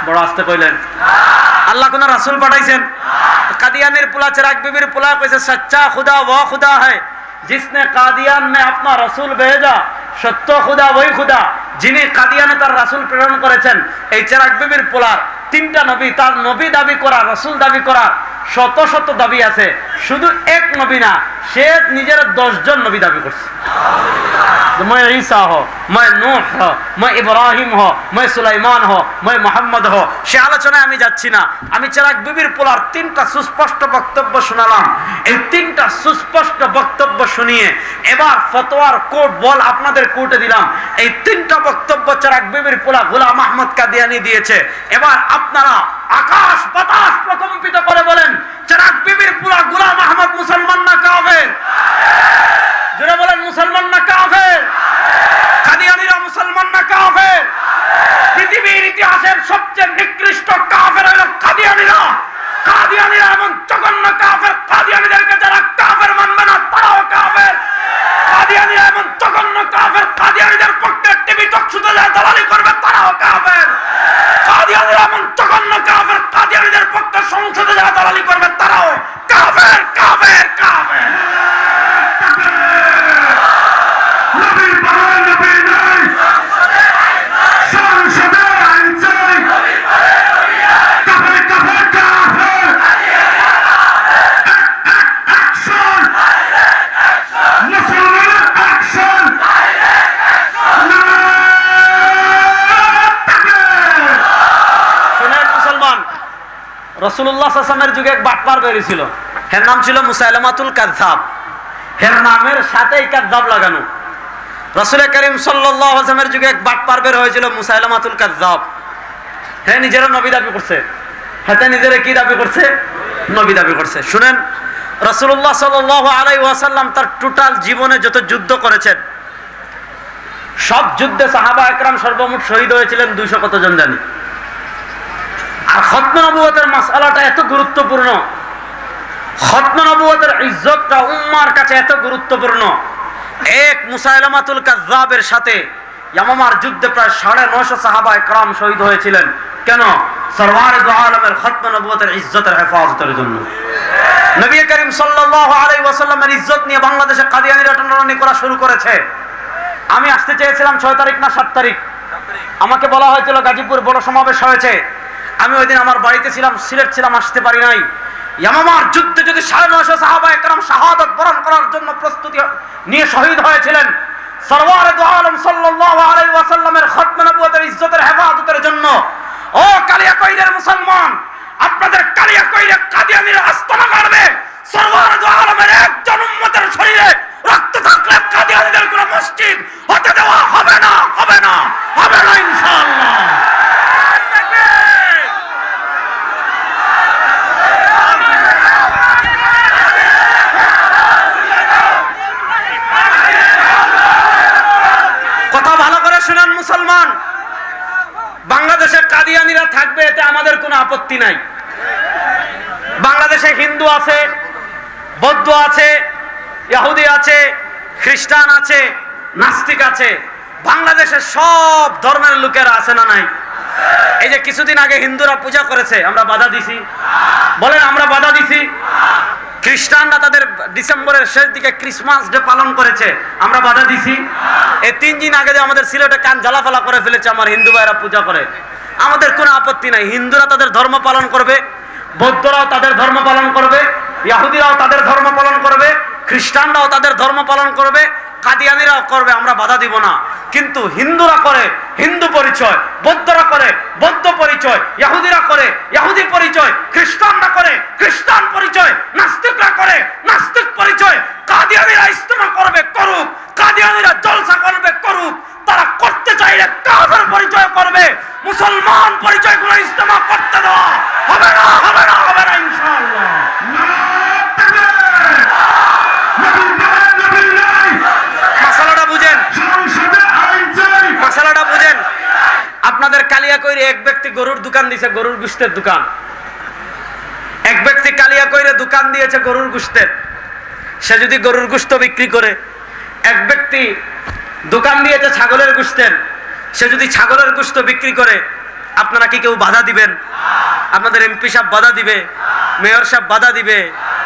বড় আস্তে কইলেন। আল্লাহ কোন রাসূল পাঠাইছেন? কাদিয়ানের পুলা চিরাগ বিবির পুলা কইছে সচ্চা খুদা ওয়া খুদা है, जिसने कादियान में अपना रसूल भेजा, সত্য খুদা ওই খুদা, যিনি কাদিয়ানে তার রাসূল প্রেরণ করেছেন। এই চিরাগ বিবির পোলার তিনটা নবী, তার নবী দাবি করা, রাসূল দাবি করা শত শত দাবি আছে, শুধু এক নবী না, সে নিজের 10 জন নবী দাবি করছে। मैं ईसा हो, मैं नूह हो, मैं इब्राहिम हो, मैं सुलाइमान हो, मैं मोहम्मद हो, সে আলোচনায় আমি যাচ্ছি না। আমি চিরাগ বিবির পোলার 3টা সুস্পষ্ট বক্তব্য শোনালাম। এই 3টা সুস্পষ্ট বক্তব্য শুনিয়ে এবার ফতোয়ার কোর্ট বল আপনাদের কোর্টে দিলাম। এই 3টা বক্তব্য চিরাগ বিবির পোলা গোলাম আহমদ কাদিয়ানী দিয়েছে। এবার আপনারা আকাশ বাতাস প্রকম্পিত করে বলেন চিরাগ বিবির পোলা গোলাম আহমদ মুসলমান না কাফের? জোরে বলেন মুসলমান না কাফের? কাদিয়ানীরা মুসলমান না কাফের? পৃথিবীর ইতিহাসের সবচেয়ে নিকৃষ্ট কাফের হলো কাদিয়ানীরা। কাদিয়ানীরা এমন জঘন্য কাফের, কাদিয়ানীদেরকে যারা কাফের মানবে না তারাও কাফের। কাদিয়ানীরা এমন জঘন্য কাফের, কাদিয়ানীদের পক্ষে টিভি টকশোতে যারা দালালি করবে তারাও কাফের। কাদিয়ানীরা এমন জঘন্য কাফের, কাদিয়ানীদের পক্ষে সংসদে যারা দালালি করবে তারাও কাফের, কাফের, কাফের। রাসূলুল্লাহ সাল্লাল্লাহু আলাইহি ওয়াসাল্লামের যুগে এক বাটপার বেরিয়েছিল, এর নাম ছিল মুসাইলামাতুল কাযযাব। এর নামের সাথেই কাযযাব লাগানো। রাসূল করিম সাল্লাল্লাহু আলাইহি ওয়াসাল্লামের যুগে এক বাটপার বের হয়েছিল মুসাইলামাতুল কাযযাব। হে নিজেরা নবী দাবি করছে, হাতে নিজেরা কি দাবি করছে? নবী দাবি করছে। শুনেন, রাসূলুল্লাহ সাল্লাল্লাহু আলাইহি ওয়াসাল্লাম তার টোটাল জীবনে যত যুদ্ধ করেছেন সব যুদ্ধে সাহাবা একরাম সর্বমোট শহীদ হয়েছিলেন 200 কতজন জানি। আর খতম নবুয়তের মাসআলাটা এত গুরুত্বপূর্ণ, খতম নবুয়তের ইজ্জতটা উম্মার কাছে এত গুরুত্বপূর্ণ। এক মুসাইলামাতুল কাযযাবের সাথে ইয়ামামার যুদ্ধে প্রায় 950 সাহাবা একরাম শহীদ হয়েছিলেন। কেন? সরওয়ারে দু আলমের খতম নবুয়তের ইজ্জতের হেফাজতের জন্য। নবী করিম সাল্লাল্লাহু আলাইহি ওয়াসাল্লামের ইজ্জত নিয়ে বাংলাদেশে কাদিয়ানীরা টানাটানি করা শুরু করেছে। আমি আসতে চেয়েছিলাম 6 তারিখ না 7 তারিখ, আমাকে বলা হয়েছিল গাজীপুর বড় সমাবেশ হয়েছে। আমি ওই দিন আমার বাড়িতে ছিলাম, সিলেট ছিলাম, আসতে পারি নাই। ইয়ামামার যুদ্ধে যদি 950 সাহাবায়ে কেরাম শাহাদাত বরণ করার জন্য প্রস্তুতি নিয়ে শহীদ হয়েছিলেন, সরওয়ারে দু আলম সাল্লাল্লাহু আলাইহি ওয়াসাল্লামের খতমে নবুয়তের ইজ্জতের হেফাজতের জন্য, ও কালিয়াকৈরের মুসলমান, আপনাদের কালিয়াকৈরে কাদিয়ানীরা আস্তানা করবে। সরওয়ারে দু আলমের একজন উম্মতের শরীরে রক্ত থাকলে কাদিয়ানীদের কোনো মসজিদ হতে দেওয়া হবে না, হবে না, হবে না ইনশাআল্লাহ। কথা ভালো করে শুনেন মুসলমান, বাংলাদেশে কাদিয়ানীরা থাকবে এতে আমাদের কোনো আপত্তি নাই। বাংলাদেশে হিন্দু আছে, বৌদ্ধ আছে, ইহুদি আছে, খ্রিস্টান আছে, নাস্তিক আছে, বাংলাদেশে সব ধর্মের লোকেরা আছে না নাই? এই যে কিছুদিন আগে হিন্দুরা পূজা করেছে, আমরা বাধা দিছি? বলেন আমরা বাধা দিছি? খ্রিস্টানরা তাদের ডিসেম্বরের শেষ দিকে ক্রিসমাস ডে পালন করেছে, আমরা বাধা দিছি? এই 3 দিন আগে যে আমাদের সিলেটে কান জ্বালাফালা করে ফেলেছে আমার হিন্দু ভাইরা পূজা করে, আমাদের কোনো আপত্তি নাই। হিন্দুরা তাদের ধর্ম পালন করবে, বৌদ্ধরাও তাদের ধর্ম পালন করবে, ইহুদিরাও তাদের ধর্ম পালন করবে, খ্রিস্টানরাও তাদের ধর্ম পালন করবে, কাদিয়ানীরাও করবে, আমরা বাধা দিব না। কিন্তু হিন্দুরা করে হিন্দু পরিচয়, বৌদ্ধরা করে বৌদ্ধ পরিচয়, ইহুদিরা করে ইহুদি পরিচয়, খ্রিস্টানরা করে খ্রিস্টান পরিচয়, নাস্তিকরা করে নাস্তিক পরিচয়। কাদিয়ানীরা ইজতেমা করবে, করুক। কাদিয়ানীরা জলসা করবে, করুক। তারা করতে চাইলে কাফের পরিচয় করবে, মুসলমান পরিচয় কোনো ইজতেমা করতে দেওয়া হবে না, হবে না, হবে না ইনশাআল্লাহ। মাসালাটা বুঝেন, মাসালাটা বুঝেন। আপনাদের কালিয়াকৈরে এক ব্যক্তি গরুর দোকান দিয়েছে, গরুর গোশতের দোকান। এক ব্যক্তি কালিয়াকৈরে দোকান দিয়েছে গরুর গোশতের, সে যদি গরুর গোশত বিক্রি করে। এক ব্যক্তি দোকান দিয়েছে ছাগলের গোশতের, সে যদি ছাগলের গোশত বিক্রি করে, আপনারা কি কেউ বাধা দিবেন? আপনাদের এমপি সাহেব বাধা দিবে, মেয়র সাহেব বাধা দিবে,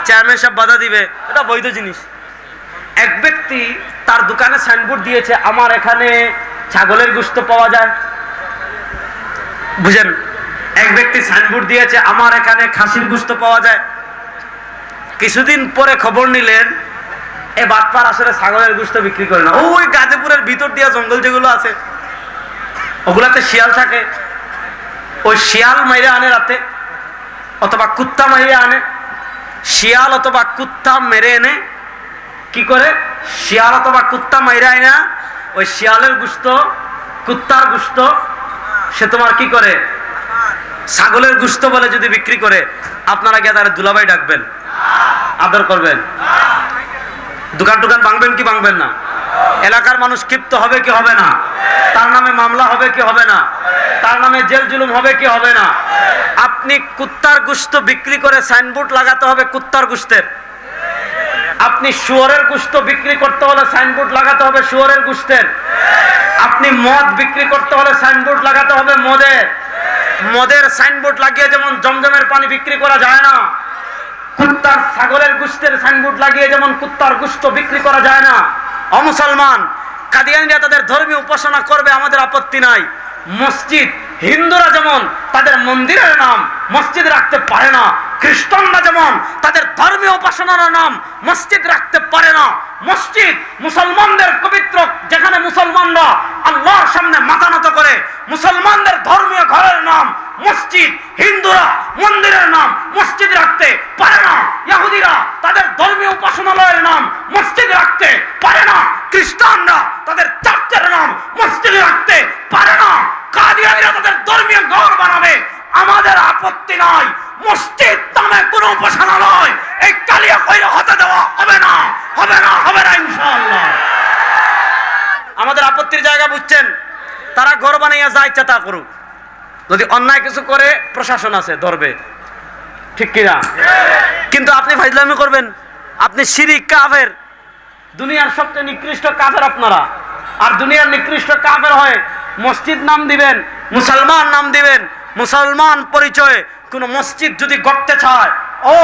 চেয়ারম্যান সাহেব বাধা দিবে? এটা বৈধ জিনিস। এক ব্যক্তি তার দোকানে সাইনবোর্ড দিয়েছে, আমার এখানে ছাগলের গোশত পাওয়া যায়, বুঝেন? এক ব্যক্তি সাইনবোর্ড দিয়েছে, আমার এখানে খাসির গোশত পাওয়া যায়। কিছুদিন পরে খবর নিলেন এ বাটপার আসলে ছাগলের গোশত বিক্রি করে না। ওই গাজীপুরের ভিতর দিয়া জঙ্গল যেগুলো আছে ওগুলাতে শিয়াল থাকে, ওই শিয়াল মাইরে আনে রাতে, অথবা কুত্তা মাইরে আনে। শিয়াল অথবা কুত্তা মেরে এনে কি করে? শিয়াল অথবা কুত্তা মাইরে আয় না, ওই শিয়ালের গোশত, কুত্তার গোশত সে তোমার কি করে? ছাগলের গোশত বলে যদি বিক্রি করে, আপনারা গিয়ে তারা দুলাভাই ডাকবেন, আদর করবেন, দোকান টোকান ভাঙবেন কি ভাঙবেন না? এলাকার মানুষ ক্ষিপ্ত হবে কি হবে না? তার নামে মামলা হবে কি হবে না? তার নামে জেল জুলুম হবে কি হবে না? আপনি কুত্তার গোশত বিক্রি করে সাইনবোর্ড লাগাতে হবে কুত্তার গোশতের। আপনি শুয়োরের গোশত বিক্রি করতে হলে সাইনবোর্ড লাগাতে হবে শুয়োরের গোশতের। আপনি মদ বিক্রি করতে হলে সাইনবোর্ড লাগাতে হবে মদের। মদের সাইনবোর্ড লাগিয়ে যেমন জমজমের পানি বিক্রি করা যায় না, কুত্তার ছাগলের গোশতের সাইনবোর্ড লাগিয়ে যেমন কুত্তার গোশত বিক্রি করা যায় না। অমুসলমান, কাদিয়ানীরা তাদের ধর্মীয় উপাসনা করবে, আমাদের আপত্তি নাই। মসজিদ, হিন্দুরা যেমন তাদের মন্দিরের নাম মসজিদ রাখতে পারে না, খ্রিস্টানরা যেমন তাদের ধর্মীয় উপাসনার নাম মসজিদ রাখতে পারে না। মসজিদ মুসলমানদের পবিত্র, যেখানে মুসলমানরা আল্লাহর সামনে মাথা নত করে, মুসলমানদের ধর্মীয় ঘরের নাম মসজিদ। হিন্দুরা মন্দিরের নাম মসজিদ রাখতে পারে না, ইহুদিরা তাদের ধর্মীয় উপাসনালয়ের নাম মসজিদ রাখতে পারে না, খ্রিস্টানরা তাদের চার্চের নাম মসজিদ রাখতে পারে না, কাদিয়ানীরা তাদের ধর্মীয় ঘর বানাবে, আমাদের আপত্তি নাই। মসজিদ নামে কোনো উপাসনালয় এই কালিয়াকৈরে হতে দেওয়া হবে না, হবে না, হবে না ইনশাআল্লাহ। আমাদের আপত্তির জায়গা বুঝছেন? তারা ঘর বানাইয়া যা ইচ্ছা তা করুক, যদি অন্যায় কিছু করে প্রশাসন আছে ধরবে, ঠিক কিনা? কিন্তু আপনি ফাইজলামি করবেন, আপনি শিরিক কাফের, দুনিয়ার সবচেয়ে নিকৃষ্ট কাফের আপনারা। আর দুনিয়ার নিকৃষ্ট কাফের হয় মসজিদ নাম দিবেন, মুসলমান নাম দিবেন, মুসলমান পরিচয়ে কোন মসজিদ যদি গড়তে চায় ও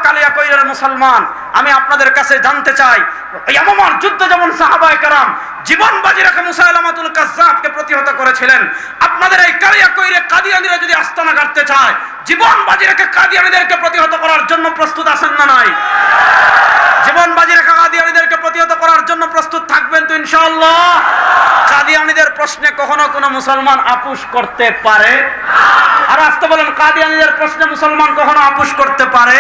কালিয়াকৈরের মুসলমান, আমি আপনাদের কাছে জানতে চাই, ইয়ামামার যুদ্ধে যেমন সাহাবায়ে কেরাম জীবন বাজি রেখে মুসাইলামাতুল কাজ্জাবকে প্রতিহত করেছিলেন, আপনাদের এই কালিয়াকৈরে কাদিয়ানীরা যদি আস্তানা গাড়তে চায়, জীবন বাজি রেখে কাদিয়ানীদেরকে প্রতিহত করার জন্য প্রস্তুত আছেন না নাই? জীবন বাজি রেখে কাদিয়ানীদেরকে প্রতিহত করার জন্য প্রস্তুত থাকবেন তো ইনশাআল্লাহ? কাদিয়ানীদের প্রশ্নে কখনো কোনো মুসলমান আপোষ করতে পারে? আর আসতে বলেন, কাদিয়ানীদের প্রশ্নে মুসলমান কখনো আপোষ করতে পারে?